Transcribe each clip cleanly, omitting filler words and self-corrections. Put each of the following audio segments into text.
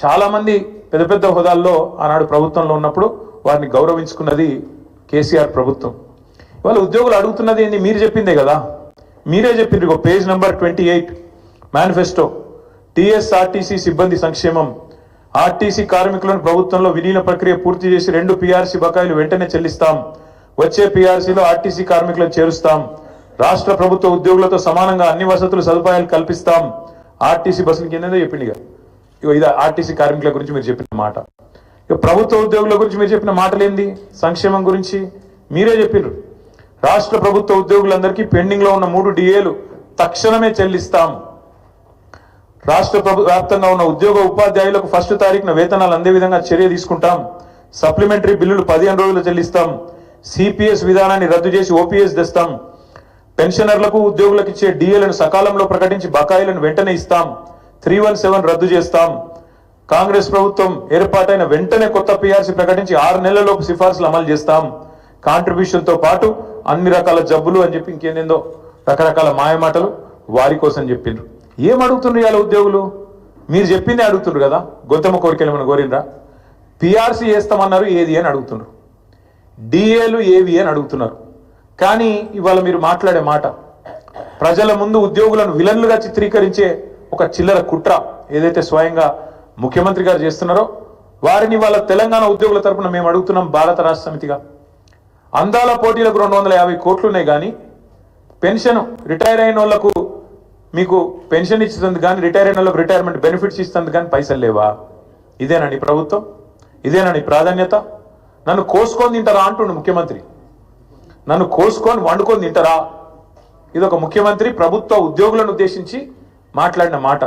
చాలామంది పెద్ద పెద్ద హోదాల్లో ఆనాడు ప్రభుత్వంలో ఉన్నప్పుడు వారిని గౌరవించుకున్నది కేసీఆర్ ప్రభుత్వం. ఇవాళ ఉద్యోగులు అడుగుతున్నది ఏంటి? మీరు చెప్పిందే కదా, మీరే చెప్పిండ్రు. Page number 28 manifesto. టీఎస్ఆర్టీసీ సిబ్బంది సంక్షేమం. ఆర్టీసీ కార్మికులను ప్రభుత్వంలో విలీన ప్రక్రియ పూర్తి చేసి 2 పీఆర్సీ బకాయిలు వెంటనే చెల్లిస్తాం. వచ్చే పీఆర్సీలో ఆర్టీసీ కార్మికులను చేరుస్తాం. రాష్ట్ర ప్రభుత్వ ఉద్యోగులతో సమానంగా అన్ని వసతులు సదుపాయాలు కల్పిస్తాం. ఆర్టీసీ బస్సులు కింద చెప్పింది. ఇది ఆర్టీసీ కార్మికుల గురించి మీరు చెప్పిన మాట. ఇక ప్రభుత్వ ఉద్యోగుల గురించి మీరు చెప్పిన మాటలేంది? సంక్షేమం గురించి మీరే చెప్పినారు. రాష్ట్ర ప్రభుత్వ ఉద్యోగులందరికీ పెండింగ్ లో ఉన్న 3 డిఏలు తక్షణమే చెల్లిస్తాం. రాష్ట్ర వ్యాప్తంగా ఉన్న ఉద్యోగ ఉపాధ్యాయులకు 1వ తారీఖున వేతనాలు అందే విధంగా చర్య తీసుకుంటాం. సప్లిమెంటరీ బిల్లులు 15 రోజులు చెల్లిస్తాం. సిపిఎస్ విధానాన్ని రద్దు చేసి ఓపీఎస్ తెస్తాం. పెన్షనర్లకు ఉద్యోగులకు ఇచ్చే డిఏలను సకాలంలో ప్రకటించి బకాయిలను వెంటనే ఇస్తాం. 317 రద్దు చేస్తాం. కాంగ్రెస్ ప్రభుత్వం ఏర్పాటైన వెంటనే కొత్త పీఆర్సీ ప్రకటించి 6 నెలలలోపు సిఫార్సులు అమలు చేస్తాం. కాంట్రిబ్యూషన్ తో పాటు అన్ని రకాల జబ్బులు అని చెప్పి ఇంకేందేందో రకరకాల మాయమాటలు వారి కోసం చెప్పిండ్రు. ఏం అడుగుతుండ్రు ఇవాళ ఉద్యోగులు? మీరు చెప్పిందే అడుగుతుండ్రు కదా. గొంతమ్మ కోరికలు ఏమైనా కోరిండ్రా? పీఆర్సీ చేస్తామన్నారు, ఏది అని అడుగుతుండ్రు. డిఏలు ఏవి అని అడుగుతున్నారు. కానీ ఇవాళ మీరు మాట్లాడే మాట ప్రజల ముందు ఉద్యోగులను విలన్లుగా చిత్రీకరించే ఒక చిల్లర కుట్ర ఏదైతే స్వయంగా ముఖ్యమంత్రి గారు చేస్తున్నారో వారిని వాళ్ళ తెలంగాణ ఉద్యోగుల తరపున మేము అడుగుతున్నాం. భారత రాష్ట్ర సమితిగా అందాల పోటీలకు 250 కోట్లు ఉన్నాయి, కానీ పెన్షన్ రిటైర్ అయిన వాళ్లకు మీకు పెన్షన్ ఇస్తుంది కానీ రిటైర్ అయిన వాళ్ళకు రిటైర్మెంట్ బెనిఫిట్స్ ఇస్తుంది కానీ పైసలు లేవా? ఇదేనండి ప్రభుత్వం? ఇదేనండి ప్రాధాన్యత? నన్ను కోసుకొని తింటారా అంటుండు ముఖ్యమంత్రి. నన్ను కోసుకొని వండుకొని తింటారా? ఇది ఒక ముఖ్యమంత్రి ప్రభుత్వ ఉద్యోగులను ఉద్దేశించి మాట్లాడిన మాట.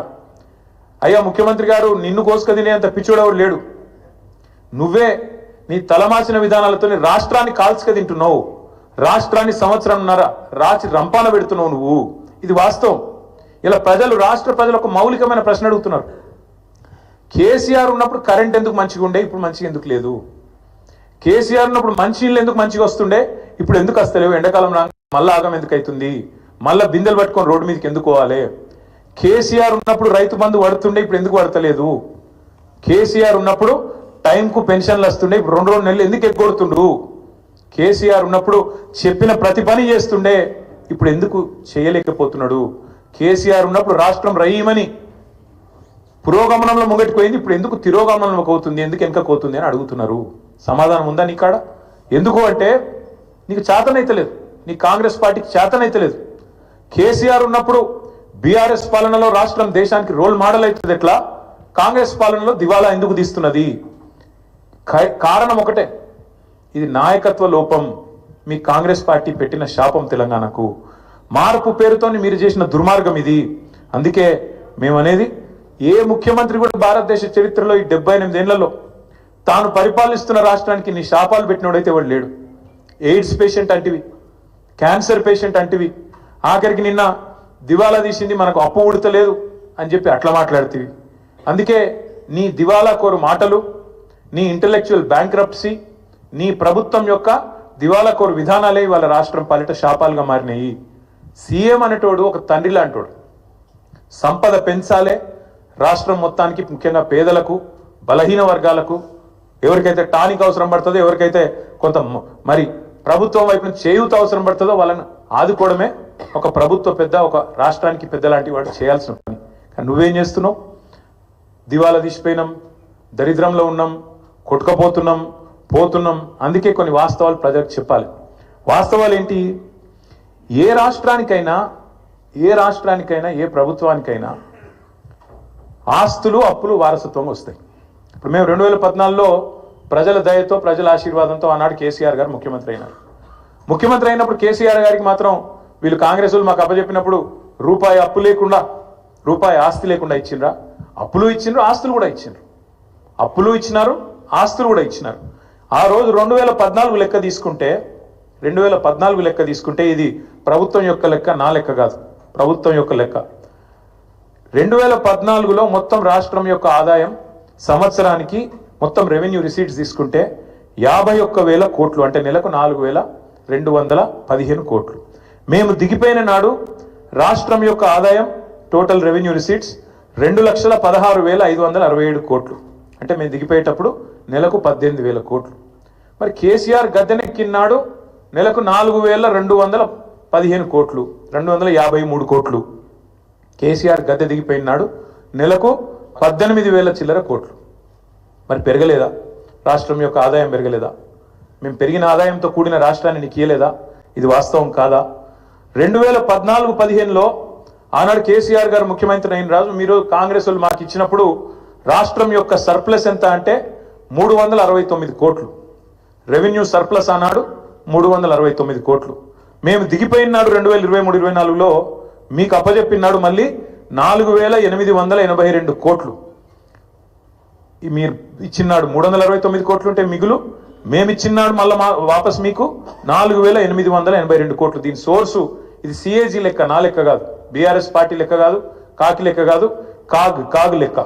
అయ్యా ముఖ్యమంత్రి గారు, నిన్ను కోసుక తినేంత పిచ్చోడెవడు లేడు. నువ్వే నీ తలమాసిన విధానాలతో రాష్ట్రాన్ని కాల్చుక తింటున్నావు. రాష్ట్రాన్ని సంవత్సరంన్నర రాచి రంపాన పెడుతున్నావు నువ్వు. ఇది వాస్తవం. ఇలా ప్రజలు, రాష్ట్ర ప్రజలు ఒక మౌలికమైన ప్రశ్న అడుగుతున్నారు. కేసీఆర్ ఉన్నప్పుడు కరెంట్ ఎందుకు మంచిగా ఉండే, ఇప్పుడు మంచిగా ఎందుకు లేదు? కేసీఆర్ ఉన్నప్పుడు మంచినీళ్ళు ఎందుకు మంచిగా వస్తుండే, ఇప్పుడు ఎందుకు వస్తలేవు? ఎండాకాలం మళ్ళా ఆగం ఎందుకు అవుతుంది? మళ్ళా బిందెలు పట్టుకొని రోడ్డు మీదకి ఎందుకు పోవాలి? కేసీఆర్ ఉన్నప్పుడు రైతు బంధు పడుతుండే, ఇప్పుడు ఎందుకు పడతలేదు? కేసీఆర్ ఉన్నప్పుడు టైంకు పెన్షన్లు వస్తుండే, ఇప్పుడు 2 నెలలు ఎందుకు ఎగ్గొడుతుండ్రు? కేసీఆర్ ఉన్నప్పుడు చెప్పిన ప్రతి పని చేస్తుండే, ఇప్పుడు ఎందుకు చేయలేకపోతున్నాడు? కేసీఆర్ ఉన్నప్పుడు రాష్ట్రం రయ్యమని పురోగమనంలో ముంగటిపోయింది, ఇప్పుడు ఎందుకు తిరోగమనంలో అవుతుంది, ఎందుకు వెనకపోతుంది అని అడుగుతున్నారు. సమాధానం ఉందా నీ కాడ? ఎందుకు అంటే నీకు చేతనైతలేదు, నీ కాంగ్రెస్ పార్టీకి చేతనైతలేదు. కేసీఆర్ ఉన్నప్పుడు బీఆర్ఎస్ పాలనలో రాష్ట్రం దేశానికి రోల్ మోడల్ అవుతుంది, ఎట్లా కాంగ్రెస్ పాలనలో దివాలా ఎందుకు తీస్తున్నది? కారణం ఒకటే, ఇది నాయకత్వ లోపం. మీ కాంగ్రెస్ పార్టీ పెట్టిన శాపం తెలంగాణకు. మార్పు పేరుతో మీరు చేసిన దుర్మార్గం ఇది. అందుకే మేమనేది, ఏ ముఖ్యమంత్రి కూడా భారతదేశ చరిత్రలో ఈ 78 ఏళ్లలో తాను పరిపాలిస్తున్న రాష్ట్రానికి నీ శాపాలు పెట్టినోడైతే వాడు లేడు. ఎయిడ్స్ పేషెంట్ అంటివి, క్యాన్సర్ పేషెంట్ అంటివి, ఆఖరికి నిన్న దివాలా తీసింది మనకు అప్పు ఉడతలేదు అని చెప్పి అట్లా మాట్లాడుతీవి. అందుకే నీ దివాలా కోరు మాటలు, నీ ఇంటలెక్చువల్ బ్యాంక్రప్సీ, నీ ప్రభుత్వం యొక్క దివాలా కోరు విధానాలే వాళ్ళ రాష్ట్రం పాలిట శాపాలుగా మారినాయి. సీఎం అనేటోడు ఒక తండ్రి లాంటోడు. సంపద పెంచాలే రాష్ట్రం మొత్తానికి, ముఖ్యంగా పేదలకు, బలహీన వర్గాలకు, ఎవరికైతే టానిక్ అవసరం పడుతుందో, ఎవరికైతే కొంత మరి ప్రభుత్వం వైపు నుంచి చేయూత అవసరం పడుతుందో వాళ్ళని ఆదుకోవడమే ఒక ప్రభుత్వ పెద్ద, ఒక రాష్ట్రానికి పెద్ద లాంటి వాడు చేయాల్సిన పని. కానీ నువ్వేం చేస్తున్నావు? దివాలా తీసిపోయినాం, దరిద్రంలో ఉన్నాం, కొట్టుకపోతున్నాం, పోతున్నాం. అందుకే కొన్ని వాస్తవాలు ప్రజలకు చెప్పాలి. వాస్తవాలు ఏంటి? ఏ రాష్ట్రానికైనా, ఏ ప్రభుత్వానికైనా ఆస్తులు, అప్పులు వారసత్వంగా వస్తాయి. ఇప్పుడు మేము 2014లో ప్రజల దయతో, ప్రజల ఆశీర్వాదంతో ఆనాడు కేసీఆర్ గారు ముఖ్యమంత్రి అయినారు. ముఖ్యమంత్రి అయినప్పుడు కేసీఆర్ గారికి మాత్రం వీళ్ళు కాంగ్రెస్ వాళ్ళు మాకు అప్పచెప్పినప్పుడు రూపాయి అప్పు లేకుండా, రూపాయి ఆస్తి లేకుండా ఇచ్చిండ్రా? అప్పులు ఇచ్చిండ్రు, ఆస్తులు కూడా ఇచ్చిండ్రు. అప్పులు ఇచ్చినారు, ఆస్తులు కూడా ఇచ్చినారు. ఆ రోజు 2014 లెక్క తీసుకుంటే, 2014 లెక్క తీసుకుంటే, ఇది ప్రభుత్వం యొక్క లెక్క, నా లెక్క కాదు, ప్రభుత్వం యొక్క లెక్క. 2014లో మొత్తం రాష్ట్రం యొక్క ఆదాయం సంవత్సరానికి మొత్తం రెవెన్యూ రిసీట్స్ తీసుకుంటే 51,000 కోట్లు, అంటే నెలకు 4,215 కోట్లు. మేము దిగిపోయిన నాడు రాష్ట్రం యొక్క ఆదాయం, టోటల్ రెవెన్యూ రిసీట్స్ 2,16,567 కోట్లు. అంటే మేము దిగిపోయేటప్పుడు నెలకు 18,000 కోట్లు. మరి కేసీఆర్ గద్దెనెక్కినాడు నెలకు 4,215 కోట్లు, 253 కోట్లు. కేసీఆర్ గద్దె దిగిపోయినాడు నెలకు 18,000 చిల్లర కోట్లు. మరి పెరగలేదా? రాష్ట్రం యొక్క ఆదాయం పెరగలేదా? మేము పెరిగిన ఆదాయంతో కూడిన రాష్ట్రాన్ని నీకు ఇయ్యలేదా? ఇది వాస్తవం కాదా? 2014-15లో ఆనాడు కేసీఆర్ గారు ముఖ్యమంత్రి అయిన రాజు మీరు కాంగ్రెస్ వాళ్ళు మాకు ఇచ్చినప్పుడు రాష్ట్రం యొక్క సర్ప్లస్ ఎంత అంటే 369 కోట్లు. రెవెన్యూ సర్ప్లస్ అన్నాడు 369 కోట్లు. మేము దిగిపోయినాడు 2023-24లో మీకు అప్పచెప్పినాడు మళ్ళీ 4,882 కోట్లు. మీరు ఇచ్చినాడు 369 కోట్లు ఉంటే మిగులు, మేము ఇచ్చినాడు మళ్ళీ వాపస్ మీకు 4,882 కోట్లు. దీని సోర్సు ఇది సిఏజీ లెక్క, నా లెక్క కాదు, బీఆర్ఎస్ పార్టీ లెక్క కాదు, కాకి లెక్క కాదు, కాగు లెక్క.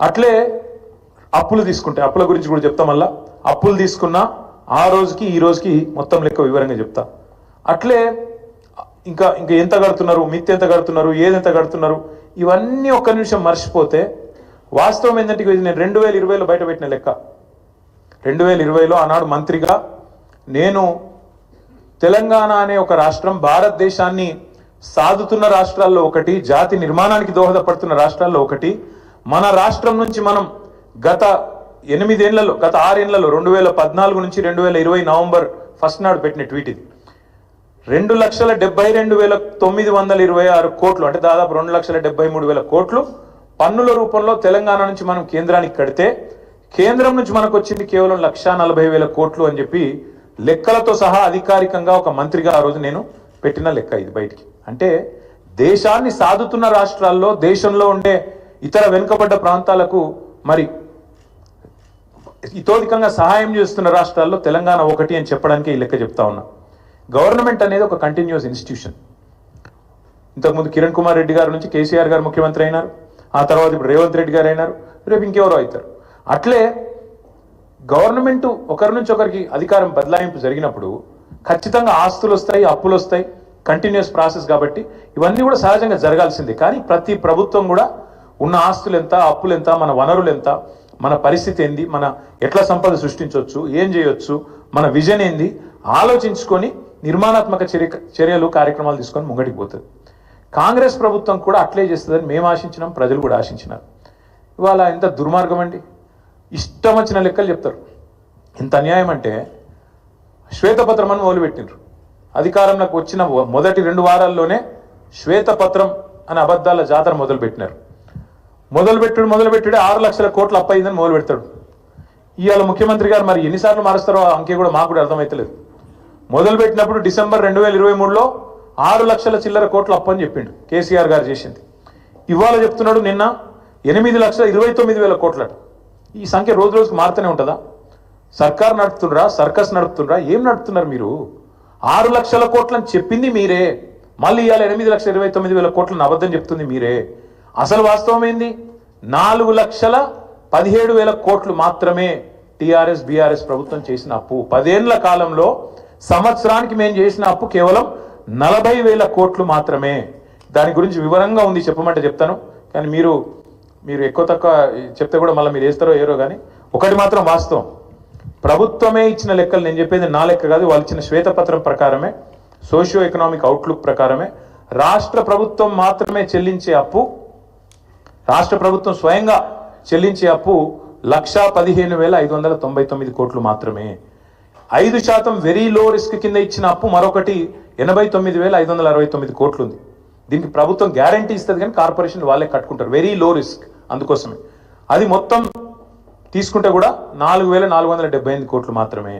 అట్లే అప్పులు తీసుకుంటే అప్పుల గురించి కూడా చెప్తా. మళ్ళా అప్పులు తీసుకున్నా ఆ రోజుకి ఈ రోజుకి మొత్తం లెక్క వివరంగా చెప్తా. అట్లే ఇంకా ఇంకా ఎంత కడుతున్నారు, మిత్తి ఎంత కడుతున్నారు, ఏదెంత కడుతున్నారు, ఇవన్నీ ఒక్క నిమిషం మర్చిపోతే వాస్తవం ఏంటంటే ఇది నేను 2020లో బయట పెట్టిన లెక్క. 2020లో ఆనాడు మంత్రిగా నేను తెలంగాణ అనే ఒక రాష్ట్రం భారతదేశాన్ని సాదుతున్న రాష్ట్రాల్లో ఒకటి, జాతి నిర్మాణానికి దోహదపడుతున్న రాష్ట్రాల్లో ఒకటి. మన రాష్ట్రం నుంచి మనం గత 6 ఏళ్లలో 2014 నుంచి 2020 నవంబర్ 1 నాడు పెట్టిన ట్వీట్ ఇది. 2,72,926 కోట్లు అంటే దాదాపు 2,73,000 కోట్లు పన్నుల రూపంలో తెలంగాణ నుంచి మనం కేంద్రానికి కడితే కేంద్రం నుంచి మనకు వచ్చింది కేవలం 1,40,000 కోట్లు అని చెప్పి లెక్కలతో సహా అధికారికంగా ఒక మంత్రిగా ఆ రోజు నేను పెట్టిన లెక్క ఇది బయటికి. అంటే దేశాన్ని సాదుతున్న రాష్ట్రాల్లో, దేశంలో ఉండే ఇతర వెనుకబడ్డ ప్రాంతాలకు మరి ఇతోధికంగా సహాయం చేస్తున్న రాష్ట్రాల్లో తెలంగాణ ఒకటి అని చెప్పడానికి ఈ లెక్క చెప్తా ఉన్నా. గవర్నమెంట్ అనేది ఒక కంటిన్యూస్ ఇన్స్టిట్యూషన్. ఇంతకుముందు కిరణ్ కుమార్ రెడ్డి గారి నుంచి కేసీఆర్ గారు ముఖ్యమంత్రి అయినారు, ఆ తర్వాత ఇప్పుడు రేవంత్ రెడ్డి గారు అయినారు, రేపు ఇంకెవరో అవుతారు. అట్లే గవర్నమెంట్ ఒకరి నుంచి ఒకరికి అధికారం బదలాయింపు జరిగినప్పుడు ఖచ్చితంగా ఆస్తులు వస్తాయి, అప్పులు వస్తాయి, కంటిన్యూస్ ప్రాసెస్. కాబట్టి ఇవన్నీ కూడా సహజంగా జరగాల్సిందే. కానీ ప్రతి ప్రభుత్వం కూడా ఉన్న ఆస్తులు ఎంత, అప్పులు ఎంత, మన వనరులు ఎంత, మన పరిస్థితి ఏంది, మన ఎట్లా సంపద సృష్టించవచ్చు, ఏం చేయొచ్చు, మన విజన్ ఏంది ఆలోచించుకొని నిర్మాణాత్మక చర్యలు కార్యక్రమాలు తీసుకొని ముంగటికి పోతుంది. కాంగ్రెస్ ప్రభుత్వం కూడా అట్లే చేస్తుందని మేము ఆశించినాం, ప్రజలు కూడా ఆశించినారు. ఇవాళ ఎంత దుర్మార్గం అండి, ఇష్టం వచ్చిన లెక్కలు చెప్తారు. ఎంత అన్యాయం అంటే శ్వేతపత్రం అని మొదలుపెట్టినారు. అధికారంలోకి వచ్చిన మొదటి 2 వారాల్లోనే శ్వేతపత్రం అనే అబద్ధాల జాతర మొదలుపెట్టినారు. మొదలుపెట్టుడు 6 లక్షల కోట్ల అప్పు అయిందని మొదలు పెడతాడు. ఇవాళ ముఖ్యమంత్రి గారు మరి ఎన్నిసార్లు మారుస్తారో అంకే కూడా మాకు కూడా అర్థమవుతలేదు. మొదలుపెట్టినప్పుడు డిసెంబర్ 2023లో 6 లక్షల చిల్లర కోట్ల అప్పు అని చెప్పిండు కేసీఆర్ గారు చేసింది. ఇవాళ చెప్తున్నాడు నిన్న 8,29,000 కోట్లట. ఈ సంఖ్య రోజు రోజుకు మారుతూనే ఉంటుందా? సర్కార్ నడుపుతుండ్రా, సర్కస్ నడుపుతుండ్రా, ఏం నడుపుతున్నారు మీరు? 6 లక్షల కోట్లని చెప్పింది మీరే, మళ్ళీ ఇవాళ 8,29,000 కోట్లను అబద్ధం చెప్తుంది మీరే. అసలు వాస్తవం ఏంది? 4,17,000 కోట్లు మాత్రమే టీఆర్ఎస్ బీఆర్ఎస్ ప్రభుత్వం చేసిన అప్పు. 10 ఏళ్ల కాలంలో సంవత్సరానికి మేము చేసిన అప్పు కేవలం 40,000 కోట్లు మాత్రమే. దాని గురించి వివరంగా ఉంది, చెప్పమంటే చెప్తాను. కానీ మీరు ఎక్కువ తక్కువ చెప్తే కూడా మళ్ళీ మీరు వేస్తారో ఏరో. కానీ ఒకటి మాత్రం వాస్తవం, ప్రభుత్వమే ఇచ్చిన లెక్కలు, నేను చెప్పేది నా లెక్క కాదు, వాళ్ళు ఇచ్చిన శ్వేతపత్రం ప్రకారమే, సోషియో ఎకనామిక్ అవుట్లుక్ ప్రకారమే రాష్ట్ర ప్రభుత్వం మాత్రమే చెల్లించే అప్పు, రాష్ట్ర ప్రభుత్వం స్వయంగా చెల్లించే అప్పు 1,15,599 కోట్లు మాత్రమే. 5% వెరీ లో రిస్క్ కింద ఇచ్చిన అప్పు మరొకటి 89,569 కోట్లు ఉంది. దీనికి ప్రభుత్వం గ్యారంటీ ఇస్తుంది కానీ కార్పొరేషన్ వాళ్ళే కట్టుకుంటారు, వెరీ లో రిస్క్. అందుకోసమే అది మొత్తం తీసుకుంటే కూడా 4,478 కోట్లు మాత్రమే.